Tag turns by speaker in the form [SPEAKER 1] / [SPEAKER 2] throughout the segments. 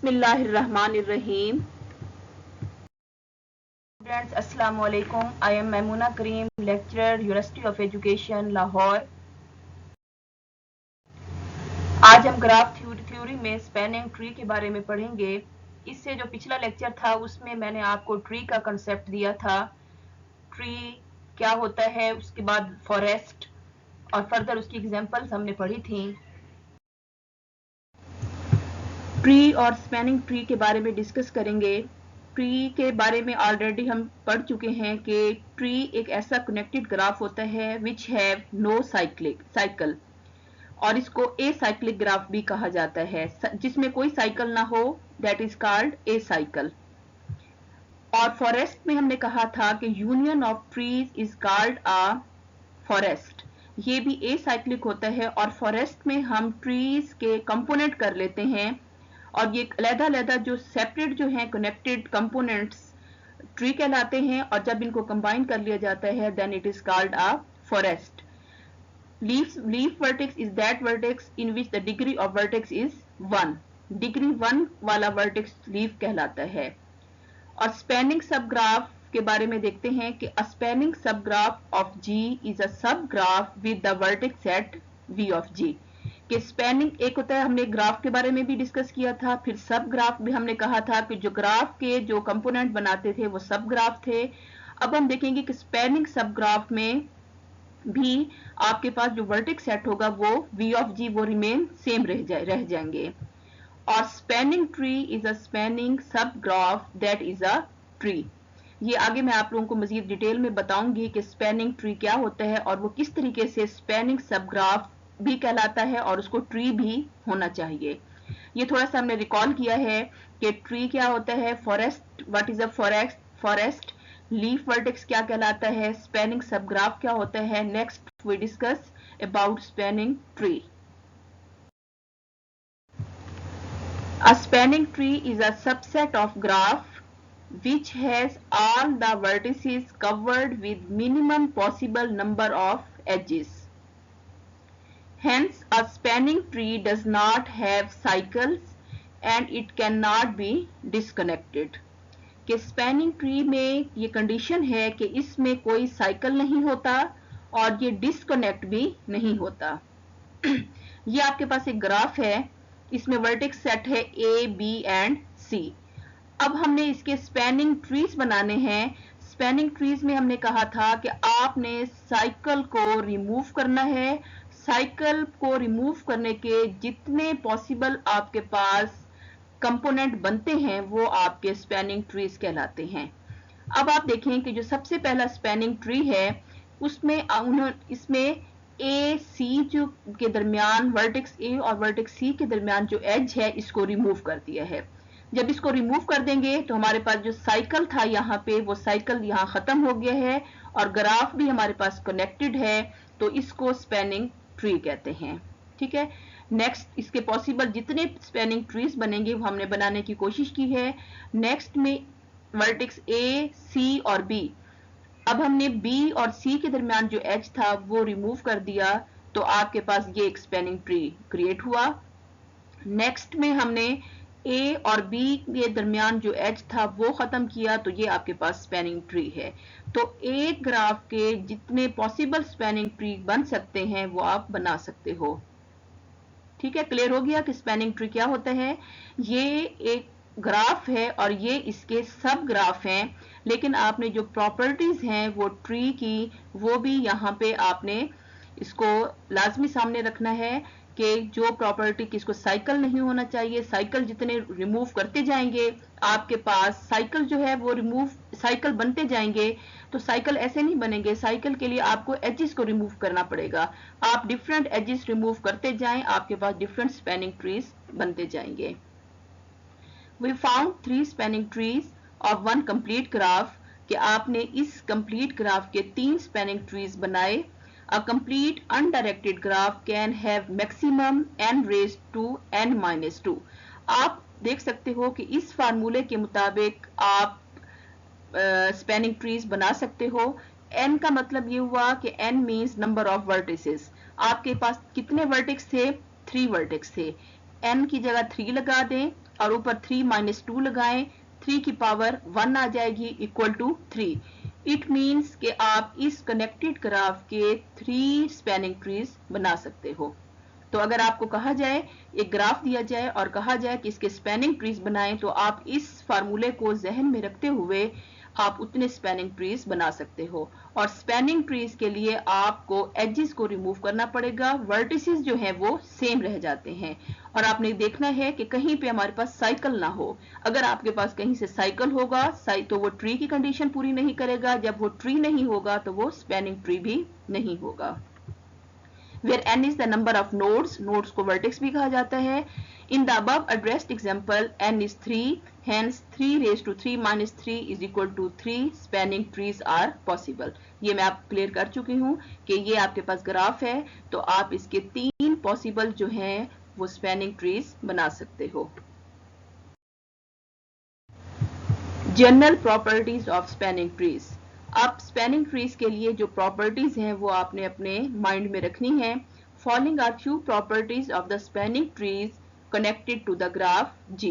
[SPEAKER 1] बिस्मिल्लाहिर्रहमानिर्रहीम। स्टूडेंट्स अस्सलाम वालेकुम। I am Maimoona Karim, lecturer, university of education Lahore. आज हम ग्राफ थ्योरी में स्पैनिंग ट्री के बारे में पढ़ेंगे। इससे जो पिछला लेक्चर था उसमें मैंने आपको ट्री का कंसेप्ट दिया था, ट्री क्या होता है, उसके बाद फॉरेस्ट और फर्दर उसकी एग्जांपल्स हमने पढ़ी थी। ट्री और स्पैनिंग ट्री के बारे में डिस्कस करेंगे। ट्री के बारे में ऑलरेडी हम पढ़ चुके हैं कि ट्री एक ऐसा कनेक्टेड ग्राफ होता है विच हैव नो साइकिल, और इसको ए साइक्लिक ग्राफ भी कहा जाता है। जिसमें कोई साइकिल ना हो, that is called a cycle. और फॉरेस्ट में हमने कहा था कि union of trees is called a forest. ये भी ए साइक्लिक होता है, और फॉरेस्ट में हम ट्रीज के कंपोनेंट कर लेते हैं, और ये अलग-अलग जो सेपरेट जो हैं कनेक्टेड कंपोनेंट्स ट्री कहलाते हैं, और जब इनको कंबाइन कर लिया जाता है then it is called a forest. Leaf vertex is that vertex in which the degree of vertex is 1। Degree 1 वाला वर्टेक्स लीफ कहलाता है। और स्पैनिंग सब ग्राफ के बारे में देखते हैं कि अ स्पैनिंग सब graph of G is a subgraph with the vertex at V of G. कि स्पैनिंग एक होता है, हमने ग्राफ के बारे में भी डिस्कस किया था, फिर सब ग्राफ भी हमने कहा था कि जो ग्राफ के जो कंपोनेंट बनाते थे वो सब ग्राफ थे। अब हम देखेंगे कि स्पैनिंग सब ग्राफ में भी आपके पास जो वर्टेक्स सेट होगा वो वी ऑफ जी वो रिमेन सेम रह जाएंगे। और spanning tree is a spanning सब graph that is a tree. ये आगे मैं आप लोगों को मजीद डिटेल में बताऊंगी कि स्पैनिंग ट्री क्या होता है और वो किस तरीके से स्पैनिंग सब ग्राफ भी कहलाता है और उसको ट्री भी होना चाहिए। ये थोड़ा सा हमने रिकॉल किया है कि ट्री क्या होता है, forest, what is a forest, leaf vertex क्या कहलाता है, स्पैनिंग सब ग्राफ क्या होता है। Next we discuss about spanning tree. A spanning tree is a subset of graph which has all the vertices covered with minimum possible number of edges. Hence, a spanning tree does not have cycles and it cannot be disconnected. कि spanning tree में ये condition है कि इसमें कोई cycle नहीं होता और ये डिस्कनेक्ट भी नहीं होता। ये आपके पास एक ग्राफ है, इसमें वर्टेक्स सेट है ए, बी एंड सी। अब हमने इसके स्पैनिंग ट्रीज बनाने हैं। स्पैनिंग ट्रीज में हमने कहा था कि आपने साइकिल को रिमूव करना है। साइकिल को रिमूव करने के जितने पॉसिबल आपके पास कंपोनेंट बनते हैं वो आपके स्पैनिंग ट्रीज कहलाते हैं। अब आप देखें कि जो सबसे पहला स्पैनिंग ट्री है उसमें इसमें ए सी जो के दरमियान वर्टेक्स ए और वर्टेक्स सी के दरमियान जो एज है इसको रिमूव कर दिया है। जब इसको रिमूव कर देंगे तो हमारे पास जो साइकिल था यहाँ पे वो साइकिल यहाँ खत्म हो गया है और ग्राफ भी हमारे पास कनेक्टेड है, तो इसको स्पैनिंग ट्री कहते हैं। ठीक है, नेक्स्ट इसके पॉसिबल जितने स्पैनिंग ट्रीज बनेंगे वो हमने बनाने की कोशिश की है। नेक्स्ट में वर्टेक्स ए, सी और बी, अब हमने बी और सी के दरमियान जो एज था वो रिमूव कर दिया, तो आपके पास ये एक स्पैनिंग ट्री क्रिएट हुआ। नेक्स्ट में हमने ए और बी के दरमियान जो एज था वो खत्म किया, तो ये आपके पास स्पैनिंग ट्री है। तो एक ग्राफ के जितने पॉसिबल स्पैनिंग ट्री बन सकते हैं वो आप बना सकते हो। ठीक है, क्लियर हो गया कि स्पैनिंग ट्री क्या होता है। ये एक ग्राफ है और ये इसके सब ग्राफ हैं, लेकिन आपने जो प्रॉपर्टीज हैं वो ट्री की वो भी यहाँ पे आपने इसको लाजमी सामने रखना है कि जो प्रॉपर्टी की इसको साइकिल नहीं होना चाहिए। साइकिल जितने रिमूव करते जाएंगे आपके पास साइकिल जो है वो रिमूव साइकिल बनते जाएंगे, तो साइकिल ऐसे नहीं बनेंगे। साइकिल के लिए आपको एजेस को रिमूव करना पड़ेगा। आप डिफरेंट एजेस रिमूव करते जाएं, आपके पास डिफरेंट स्पैनिंग ट्रीज बनते जाएंगे। We found 3 spanning trees of one complete graph कि आपने इस complete graph के 3 spanning trees बनाए। A complete undirected graph can have maximum n raised to n minus 2। आप देख सकते हो कि इस फार्मूले के मुताबिक आप स्पैनिंग ट्रीज बना सकते हो। n का मतलब ये हुआ कि n means number of vertices. आपके पास कितने वर्टेक्स थे? 3 वर्टेक्स थे। n की जगह 3 लगा दें और ऊपर 3 माइनस 2 लगाएं, 3 की पावर 1 आ जाएगी इक्वल टू 3। इट मीन्स कि आप इस कनेक्टेड ग्राफ के 3 स्पैनिंग ट्रीज बना सकते हो। तो अगर आपको कहा जाए, एक ग्राफ दिया जाए और कहा जाए कि इसके स्पैनिंग ट्रीज बनाएं, तो आप इस फार्मूले को जहन में रखते हुए आप उतने स्पैनिंग ट्रीज बना सकते हो। और स्पैनिंग ट्रीज के लिए आपको एजेस को रिमूव करना पड़ेगा, वर्टिसेस जो हैं वो सेम रह जाते हैं। और आपने देखना है कि कहीं पे हमारे पास साइकिल ना हो। अगर आपके पास कहीं से साइकिल होगा तो वो ट्री की कंडीशन पूरी नहीं करेगा, जब वो ट्री नहीं होगा तो वो स्पैनिंग ट्री भी नहीं होगा। Where n is the number of nodes, nodes को vertex भी कहा जाता है। In the above addressed example, n is 3, hence 3 raised to 3 minus 3 is equal to 3 spanning trees are possible। ये मैं आप क्लियर कर चुकी हूँ कि ये आपके पास ग्राफ है, तो आप इसके 3 पॉसिबल जो हैं वो स्पैनिंग ट्रीज बना सकते हो। General properties of spanning trees. अब स्पैनिंग ट्रीज के लिए जो प्रॉपर्टीज हैं वो आपने अपने माइंड में रखनी है। Following are few properties of the spanning trees connected to the graph G।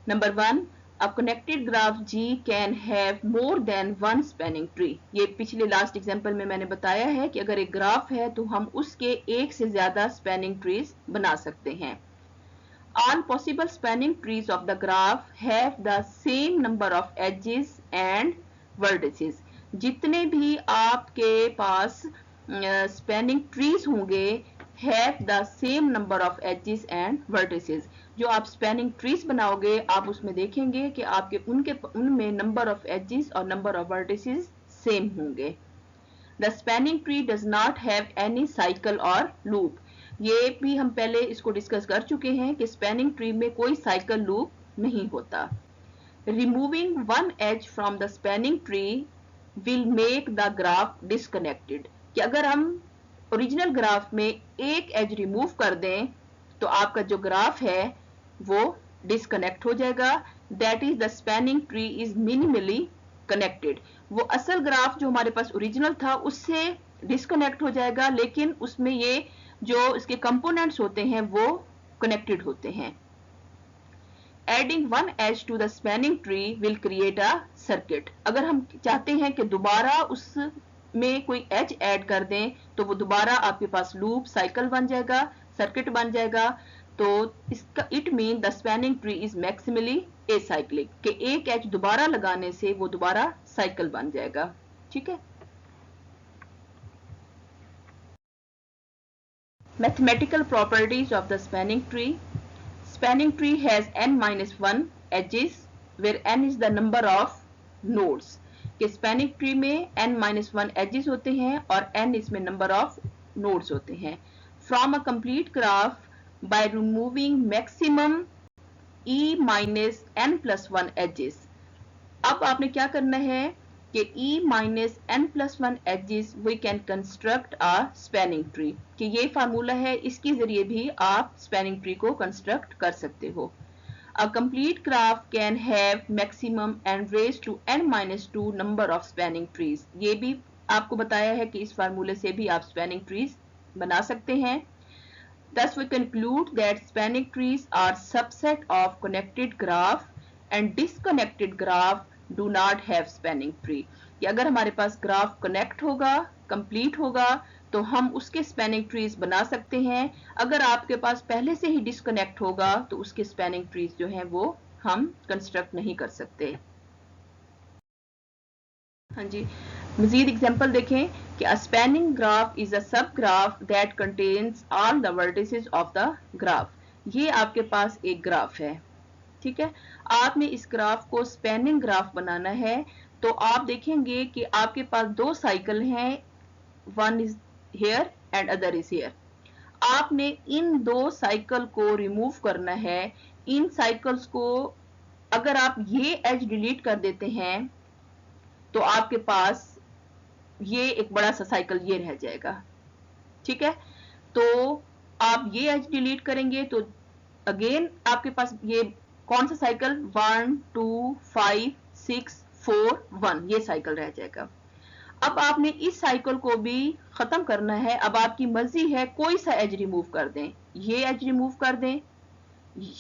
[SPEAKER 1] Number 1, a connected graph G can have more than one spanning tree। ये पिछले लास्ट एग्जांपल में मैंने बताया है कि अगर एक ग्राफ है तो हम उसके एक से ज्यादा स्पैनिंग ट्रीज बना सकते हैं। All possible spanning trees of the graph have the same number of edges and vertices। जितने भी आपके पास स्पैनिंग ट्रीज होंगे have the same number of edges and vertices। जो आप स्पैनिंग ट्रीज बनाओगे आप उसमें देखेंगे कि आपके उनमें नंबर ऑफ एजेस और नंबर ऑफ वर्टिसेस सेम होंगे। The spanning tree does not have any cycle or loop। ये भी हम पहले इसको डिस्कस कर चुके हैं कि स्पैनिंग ट्री में कोई साइकिल लूप नहीं होता। Removing one edge from the spanning tree will make the graph disconnected. कि अगर हम ओरिजिनल ग्राफ में एक एज रिमूव कर दें तो आपका जो ग्राफ है वो डिस्कनेक्ट हो जाएगा। That is the spanning tree is minimally connected. वो असल ग्राफ जो हमारे पास ओरिजिनल था उससे डिस्कनेक्ट हो जाएगा, लेकिन उसमें ये जो इसके कंपोनेंट्स होते हैं वो कनेक्टेड होते हैं। Adding one edge to the spanning tree will create a circuit. अगर हम चाहते हैं कि दोबारा उसमें कोई एज ऐड कर दें तो वो दोबारा आपके पास लूप साइकिल बन जाएगा, सर्किट बन जाएगा। तो इसका it mean the spanning tree is maximally acyclic, कि एक एज दोबारा लगाने से वो दोबारा साइकिल बन जाएगा। ठीक है। Mathematical properties of the spanning tree। Spanning tree has n-1 edges where n is the number of nodes। कि स्पैनिंग ट्री में n-1 edges होते हैं और n इसमें number of nodes होते हैं। From a complete graph by removing maximum e minus n+1 edges। अब आपने क्या करना है कि e minus n+1 edges we can construct a spanning tree। कि ये फार्मूला है, इसके जरिए भी आप स्पैनिंग ट्री को कंस्ट्रक्ट कर सकते हो। A complete graph can have maximum n raised to n-2 number of spanning trees। ये भी आपको बताया है कि इस फार्मूले से भी आप स्पैनिंग ट्रीज बना सकते हैं। Thus we conclude that spanning trees are subset of connected graph and disconnected graph do not have spanning tree। कि अगर हमारे पास ग्राफ कनेक्ट होगा, कंप्लीट होगा, तो हम उसके स्पैनिंग ट्रीज बना सकते हैं। अगर आपके पास पहले से ही डिस्कनेक्ट होगा तो उसके स्पैनिंग ट्रीज जो हैं वो हम कंस्ट्रक्ट नहीं कर सकते। हाँ जी, मजीद एग्जाम्पल देखें कि a spanning graph is a subgraph that contains all the vertices of the graph. ये आपके पास एक ग्राफ है, ठीक है। आपने इस ग्राफ को स्पैनिंग ग्राफ बनाना है तो आप देखेंगे कि आपके पास दो साइकिल हैं, one is here and other is here. आपने इन दो साइकिल को रिमूव करना है। इन साइकिल्स को अगर आप ये एज डिलीट कर देते हैं तो आपके पास ये एक बड़ा सा साइकिल ये रह जाएगा, ठीक है। तो आप ये एज डिलीट करेंगे तो अगेन आपके पास ये कौन सा साइकिल 1 2 5 6 4 1 ये साइकिल रह जाएगा। अब आपने इस साइकिल को भी खत्म करना है। अब आपकी मर्जी है कोई सा एज रिमूव कर दें, ये एज रिमूव कर दें,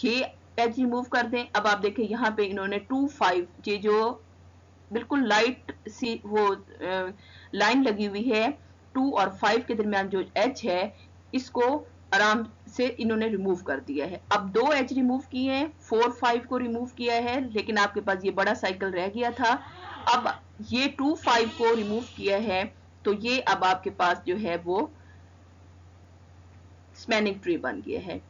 [SPEAKER 1] ये एज रिमूव कर दें। अब आप देखें यहाँ पे इन्होंने 2 5 ये जो बिल्कुल लाइट सी वो लाइन लगी हुई है 2 और 5 के दरमियान जो एज है इसको आराम से इन्होंने रिमूव कर दिया है। अब 2 एज रिमूव किए हैं, 4 5 को रिमूव किया है, लेकिन आपके पास ये बड़ा साइकिल रह गया था। अब ये 2 5 को रिमूव किया है तो ये अब आपके पास जो है वो स्पैनिंग ट्री बन गया है।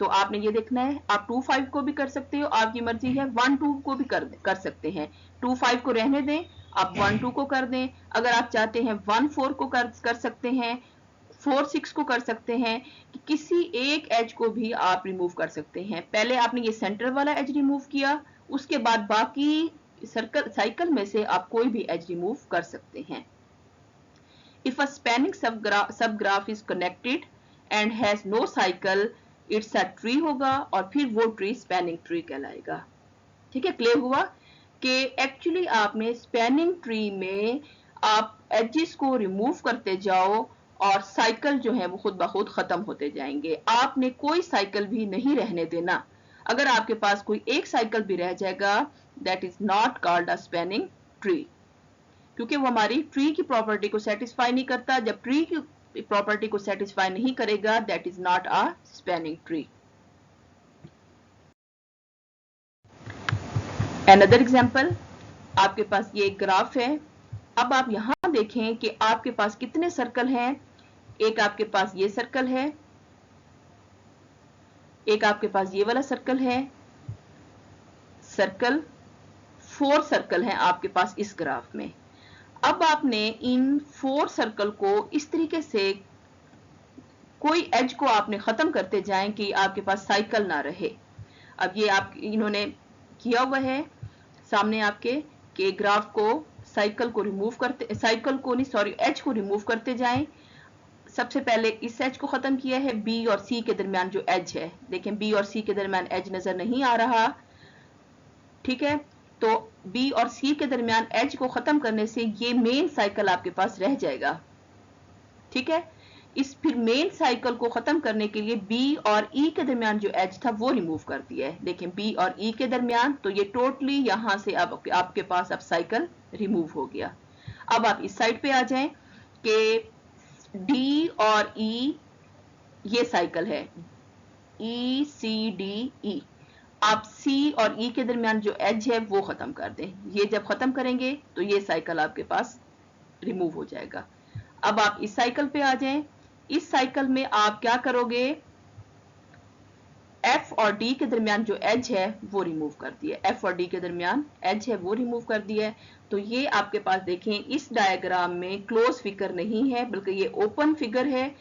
[SPEAKER 1] तो आपने ये देखना है, आप 2 5 को भी कर सकते हो, आपकी मर्जी है, 1 2 को भी कर सकते हैं। 2 5 को रहने दें, आप 1 2 को कर दें। अगर आप चाहते हैं 1 4 को कर सकते हैं, 4 6 को कर सकते हैं, कि किसी एक एज को भी आप रिमूव कर सकते हैं। पहले आपने ये सेंटर वाला एज रिमूव किया, उसके बाद बाकी साइकिल में से आप कोई भी एज रिमूव कर सकते हैं। If a spanning subgraph is connected and has no cycle, it's a tree होगा और फिर वो ट्री स्पैनिंग ट्री कहलाएगा। ठीक है, क्लियर हुआ कि एक्चुअली आपने स्पैनिंग ट्री में आप एजेस को रिमूव करते जाओ और साइकिल जो है वो खुद ब खुद खत्म होते जाएंगे। आपने कोई साइकिल भी नहीं रहने देना। अगर आपके पास कोई एक साइकिल भी रह जाएगा, that is not called a spanning tree, क्योंकि वो हमारी ट्री की प्रॉपर्टी को सेटिस्फाई नहीं करता। जब ट्री की प्रॉपर्टी को सेटिस्फाई नहीं करेगा, that is not a spanning tree. Another example, आपके पास ये एक ग्राफ है। अब आप यहां देखें कि आपके पास कितने सर्कल हैं। एक आपके पास ये सर्कल है, एक आपके पास ये वाला सर्कल है, सर्कल 4 सर्कल हैं आपके पास इस ग्राफ में। अब आपने इन 4 सर्कल को इस तरीके से कोई एज को आपने खत्म करते जाएं कि आपके पास साइकिल ना रहे। अब ये आप इन्होंने किया हुआ है सामने आपके कि ग्राफ को साइकिल को रिमूव करते, साइकिल को नहीं सॉरी एज को रिमूव करते जाएं। सबसे पहले इस एज को खत्म किया है, बी और सी के दरमियान जो एज है, देखें बी और सी के दरमियान एज नजर नहीं आ रहा। ठीक है, तो बी और सी के दरमियान एज को खत्म करने से ये मेन साइकिल आपके पास रह जाएगा। ठीक है, इस फिर मेन साइकिल को खत्म करने के लिए बी और ई के दरमियान जो एज था वो रिमूव कर दिया है। देखें बी और ई के दरमियान, तो ये टोटली यहां से अब आपके पास अब साइकिल रिमूव हो गया। अब आप इस साइड पे आ जाएं कि डी और ई ये साइकिल है, ई सी डी ई। आप सी और ई के दरमियान जो एज है वो खत्म कर दें। ये जब खत्म करेंगे तो ये साइकिल आपके पास रिमूव हो जाएगा। अब आप इस साइकिल पे आ जाएं। इस साइकिल में आप क्या करोगे, एफ और डी के दरमियान जो एज है वो रिमूव कर दिया। एफ और डी के दरमियान एज है वो रिमूव कर दिया है। तो ये आपके पास देखें इस डायग्राम में क्लोज फिगर नहीं है, बल्कि ये ओपन फिगर है,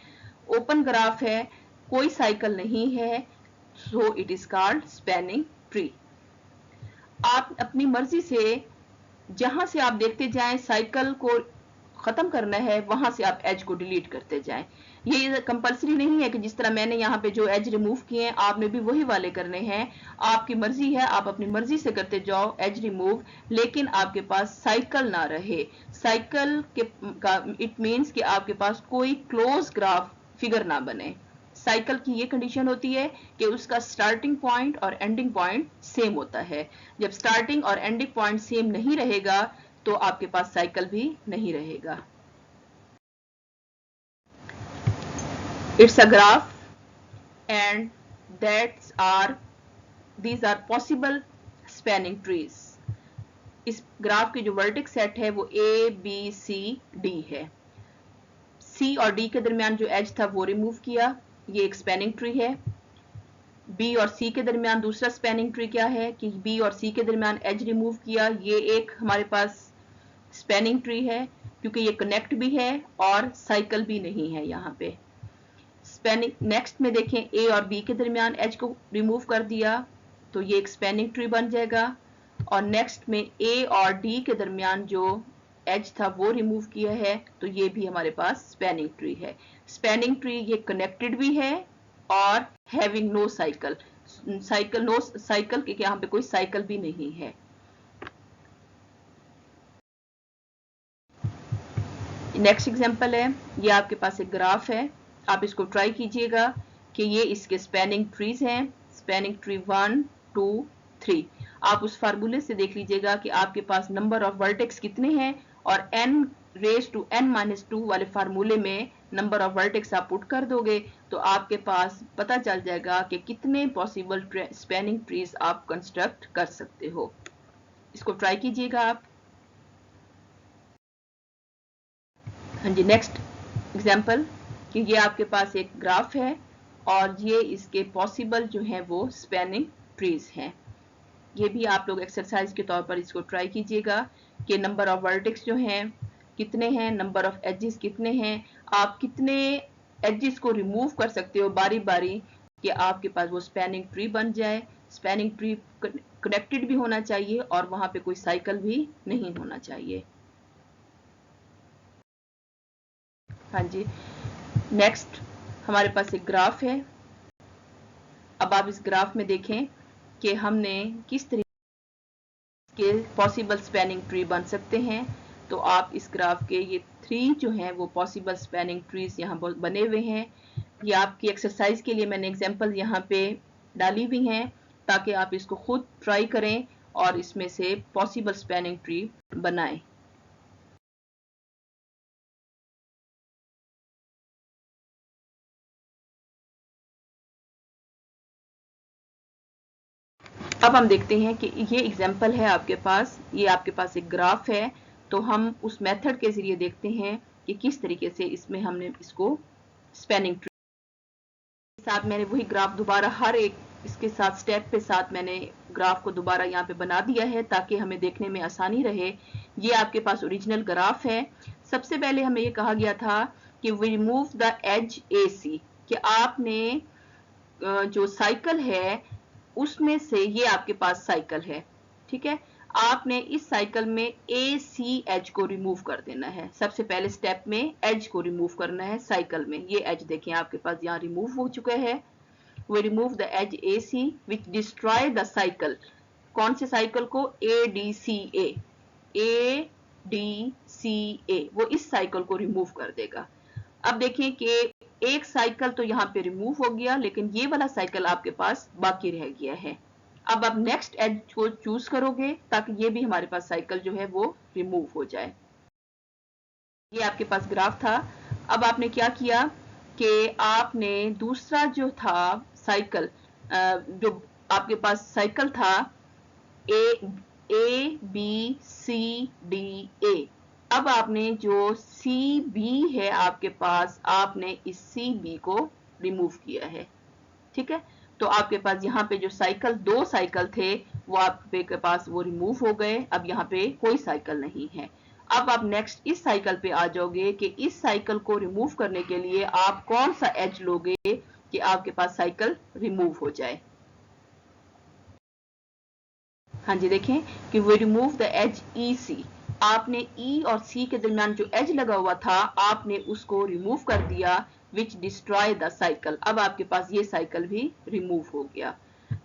[SPEAKER 1] ओपन ग्राफ है, कोई साइकिल नहीं है। So it is called spanning tree. आप अपनी मर्जी से जहां से आप देखते जाएं साइकिल को खत्म करना है, वहां से आप एज को डिलीट करते जाएं। ये कंपलसरी नहीं है कि जिस तरह मैंने यहाँ पे जो एज रिमूव किए हैं आपने भी वही वाले करने हैं। आपकी मर्जी है, आप अपनी मर्जी से करते जाओ एज रिमूव, लेकिन आपके पास साइकिल ना रहे। साइकिल के का इट मीन्स कि आपके पास कोई क्लोज ग्राफ फिगर ना बने। साइकिल की ये कंडीशन होती है कि उसका स्टार्टिंग पॉइंट और एंडिंग पॉइंट सेम होता है। जब स्टार्टिंग और एंडिंग पॉइंट सेम नहीं रहेगा तो आपके पास साइकिल भी नहीं रहेगा। It's a graph and these are possible spanning trees. इस ग्राफ के जो वर्टेक्स सेट है वो ए बी सी डी है। सी और डी के दरमियान जो एज था वो रिमूव किया, ये एक स्पैनिंग ट्री है। बी और सी के दरमियान दूसरा स्पैनिंग ट्री क्या है कि बी और सी के दरमियान एज रिमूव किया, ये एक हमारे पास स्पैनिंग ट्री है क्योंकि ये कनेक्ट भी है और साइकिल भी नहीं है यहाँ पे। स्पैनिंग नेक्स्ट में देखें ए और बी के दरमियान एज को रिमूव कर दिया तो ये एक स्पैनिंग ट्री बन जाएगा। और नेक्स्ट में ए और डी के दरमियान जो एज था वो रिमूव किया है तो ये भी हमारे पास स्पैनिंग ट्री है। स्पैनिंग ट्री ये कनेक्टेड भी है और having no cycle, no cycle के यहाँ पे कोई साइकिल भी नहीं है। नेक्स्ट एग्जांपल है, ये आपके पास एक ग्राफ है, आप इसको ट्राई कीजिएगा कि ये इसके स्पैनिंग ट्रीज हैं। Spanning tree 1 2 3। आप उस फार्मूले से देख लीजिएगा कि आपके पास नंबर ऑफ वर्टेक्स कितने हैं और n रेज टू n-2 वाले फार्मूले में नंबर ऑफ वर्टेक्स आप पुट कर दोगे तो आपके पास पता चल जाएगा कि कितने पॉसिबल स्पैनिंग ट्रीज आप कंस्ट्रक्ट कर सकते हो। इसको ट्राई कीजिएगा आप। हाँ जी, नेक्स्ट एग्जांपल कि ये आपके पास एक ग्राफ है और ये इसके पॉसिबल जो है वो स्पैनिंग ट्रीज हैं। ये भी आप लोग एक्सरसाइज के तौर पर इसको ट्राई कीजिएगा कि नंबर ऑफ वर्टेक्स जो हैं कितने हैं, नंबर ऑफ एजेस कितने हैं, आप कितने एजेस को रिमूव कर सकते हो बारी बारी कि आपके पास वो स्पैनिंग ट्री बन जाए। स्पैनिंग ट्री कनेक्टेड भी होना चाहिए और वहां पे कोई साइकिल भी नहीं होना चाहिए। हाँ जी, नेक्स्ट हमारे पास एक ग्राफ है। अब आप इस ग्राफ में देखें कि हमने किस तरीके के पॉसिबल स्पैनिंग ट्री बन सकते हैं। तो आप इस ग्राफ के ये 3 जो हैं वो पॉसिबल स्पैनिंग ट्रीज यहाँ बने हुए हैं। ये आपकी एक्सरसाइज के लिए मैंने एग्जांपल यहाँ पे डाली हुई हैं ताकि आप इसको खुद ट्राई करें और इसमें से पॉसिबल स्पैनिंग ट्री बनाएं। अब हम देखते हैं कि ये एग्जांपल है आपके पास, ये आपके पास एक ग्राफ है। तो हम उस मेथड के जरिए देखते हैं कि किस तरीके से इसमें हमने इसको स्पैनिंग ट्री के साथ मैंने वही ग्राफ दोबारा हर एक इसके साथ स्टेप के साथ मैंने ग्राफ को दोबारा यहाँ पे बना दिया है ताकि हमें देखने में आसानी रहे। ये आपके पास ओरिजिनल ग्राफ है। सबसे पहले हमें ये कहा गया था कि we remove the edge AC, कि आपने जो साइकिल है उसमें से ये आपके पास साइकिल है, ठीक है। आपने इस साइकिल में AC एज को रिमूव कर देना है। सबसे पहले स्टेप में एज को रिमूव करना है साइकिल में। ये एज देखें आपके पास यहाँ रिमूव हो चुका है। We remove the edge AC which destroy the cycle. कौन से साइकिल को? ADCA। ADCA वो इस साइकिल को रिमूव कर देगा। अब देखिए कि एक साइकिल तो यहाँ पे रिमूव हो गया लेकिन ये वाला साइकिल आपके पास बाकी रह गया है। अब आप नेक्स्ट एज को चूज करोगे ताकि ये भी हमारे पास साइकिल जो है वो रिमूव हो जाए। ये आपके पास ग्राफ था। अब आपने क्या किया कि आपने दूसरा जो था साइकिल, जो आपके पास साइकिल था ABCDA, अब आपने जो CB है आपके पास, आपने इस CB को रिमूव किया है, ठीक है। तो आपके पास यहाँ पे जो साइकिल, 2 साइकिल थे वो आपके पास वो रिमूव हो गए। अब यहाँ पे कोई साइकिल नहीं है। अब आप नेक्स्ट इस साइकिल पे आ जाओगे कि इस साइकिल को रिमूव करने के लिए आप कौन सा एज लोगे कि आपके पास साइकिल रिमूव हो जाए। हाँ जी, देखें कि we remove the edge EC। आपने E और C के दरमियान जो एज लगा हुआ था आपने उसको रिमूव कर दिया, विच डिस्ट्रॉय द साइकिल। अब आपके पास ये साइकिल भी रिमूव हो गया।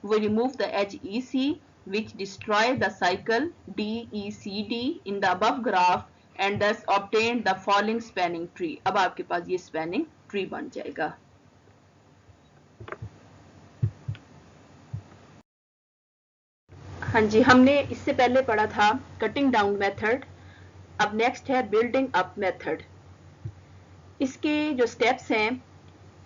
[SPEAKER 1] We remove the edge EC which destroy the cycle DECD in the above graph and thus obtain the following spanning tree। अब आपके पास ये स्पैनिंग ट्री बन जाएगा। हाँ जी, हमने इससे पहले पढ़ा था कटिंग डाउन मेथड। अब नेक्स्ट है बिल्डिंग अप मेथड। इसके जो स्टेप्स हैं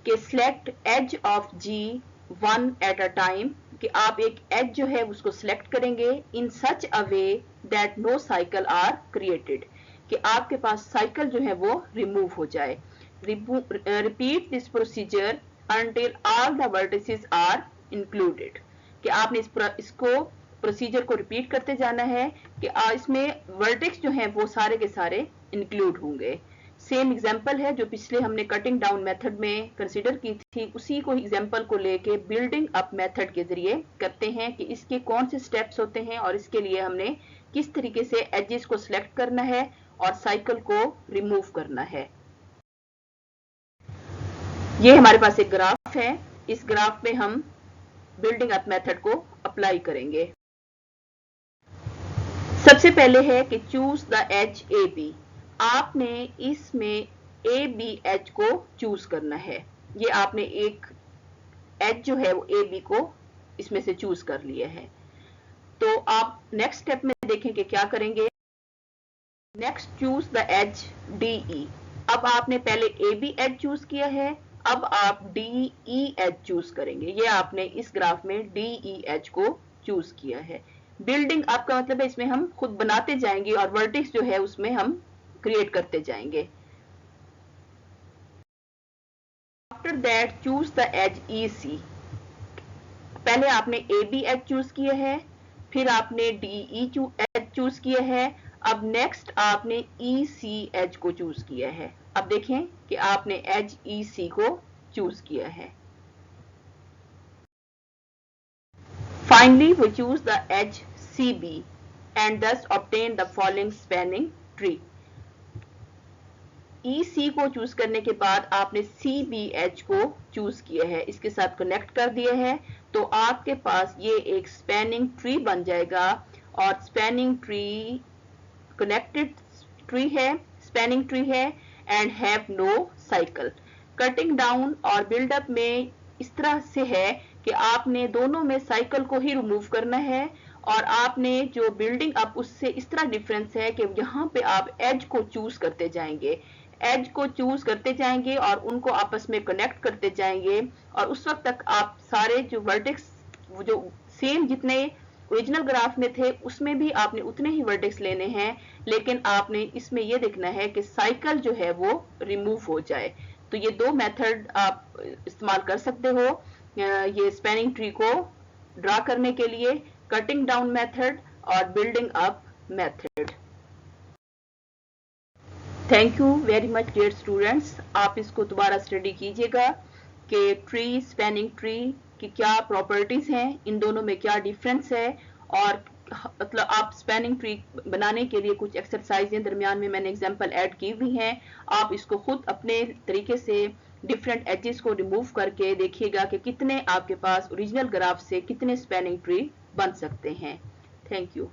[SPEAKER 1] कि select edge of G one at a time, कि आप एक एज जो है उसको सिलेक्ट करेंगे in such a way that no cycle are created, कि आपके पास साइकिल जो है वो रिमूव हो जाए। Repeat this procedure until all the vertices are included, कि आपने इसको प्रोसीजर को रिपीट करते जाना है कि इसमें वर्टेक्स जो हैं वो सारे के सारे इंक्लूड होंगे। सेम एग्जांपल है जो पिछले हमने कटिंग डाउन मेथड में कंसीडर की थी, उसी को एग्जांपल को लेके बिल्डिंग अप मेथड के जरिए करते हैं कि इसके कौन से स्टेप्स होते हैं और इसके लिए हमने किस तरीके से एजेस को सिलेक्ट करना है और साइकिल को रिमूव करना है। ये हमारे पास एक ग्राफ है। इस ग्राफ में हम बिल्डिंग अप मेथड को अप्लाई करेंगे। सबसे पहले है कि चूज द एज AB। आपने इसमें AB एज को चूज करना है। ये आपने एक एज जो है वो AB को इसमें से चूज कर लिए हैं। तो आप नेक्स्ट स्टेप में देखें कि क्या करेंगे। Next choose the edge DE। अब आपने पहले AB एज चूज किया है, अब आप DE एज चूज करेंगे। ये आपने इस ग्राफ में DE एज को चूज किया है। बिल्डिंग अप का मतलब है इसमें हम खुद बनाते जाएंगे और वर्टेक्स जो है उसमें हम क्रिएट करते जाएंगे। After that choose the edge EC। पहले आपने AB एज चूज किया है, फिर आपने DE एज चूज किया है, अब नेक्स्ट आपने EC एज को चूज किया है। अब देखें कि आपने एज EC को चूज किया है। Finally we choose the edge CB and thus obtain the following spanning tree। EC को चूज करने के बाद आपने CB एज को चूज किया है, इसके साथ कनेक्ट कर दिया है, तो आपके पास ये एक स्पैनिंग ट्री बन जाएगा। और स्पैनिंग ट्री कनेक्टेड ट्री है, स्पैनिंग ट्री है and have no cycle. Cutting down और बिल्डअप में इस तरह से है कि आपने दोनों में साइकिल को ही रिमूव करना है, और आपने जो बिल्डिंग अप उससे इस तरह डिफरेंस है कि यहाँ पे आप एज को चूज करते जाएंगे, एज को चूज करते जाएंगे और उनको आपस में कनेक्ट करते जाएंगे, और उस वक्त तक आप सारे जो वर्टेक्स जो सेम जितने ओरिजिनल ग्राफ में थे उसमें भी आपने उतने ही वर्टेक्स लेने हैं, लेकिन आपने इसमें यह देखना है कि साइकिल जो है वो रिमूव हो जाए। तो ये दो मेथड आप इस्तेमाल कर सकते हो ये स्पैनिंग ट्री को ड्रा करने के लिए, कटिंग डाउन मेथड और building up method. Thank you very much dear students. आप इसको दोबारा स्टडी कीजिएगा कि ट्री, स्पैनिंग ट्री की क्या प्रॉपर्टीज हैं, इन दोनों में क्या डिफरेंस है, और मतलब आप स्पैनिंग ट्री बनाने के लिए कुछ एक्सरसाइजें दरमियान में मैंने एग्जांपल ऐड की हुई हैं। आप इसको खुद अपने तरीके से डिफरेंट एजेस को रिमूव करके देखिएगा कि कितने आपके पास ओरिजिनल ग्राफ से कितने स्पैनिंग ट्री बन सकते हैं। Thank you.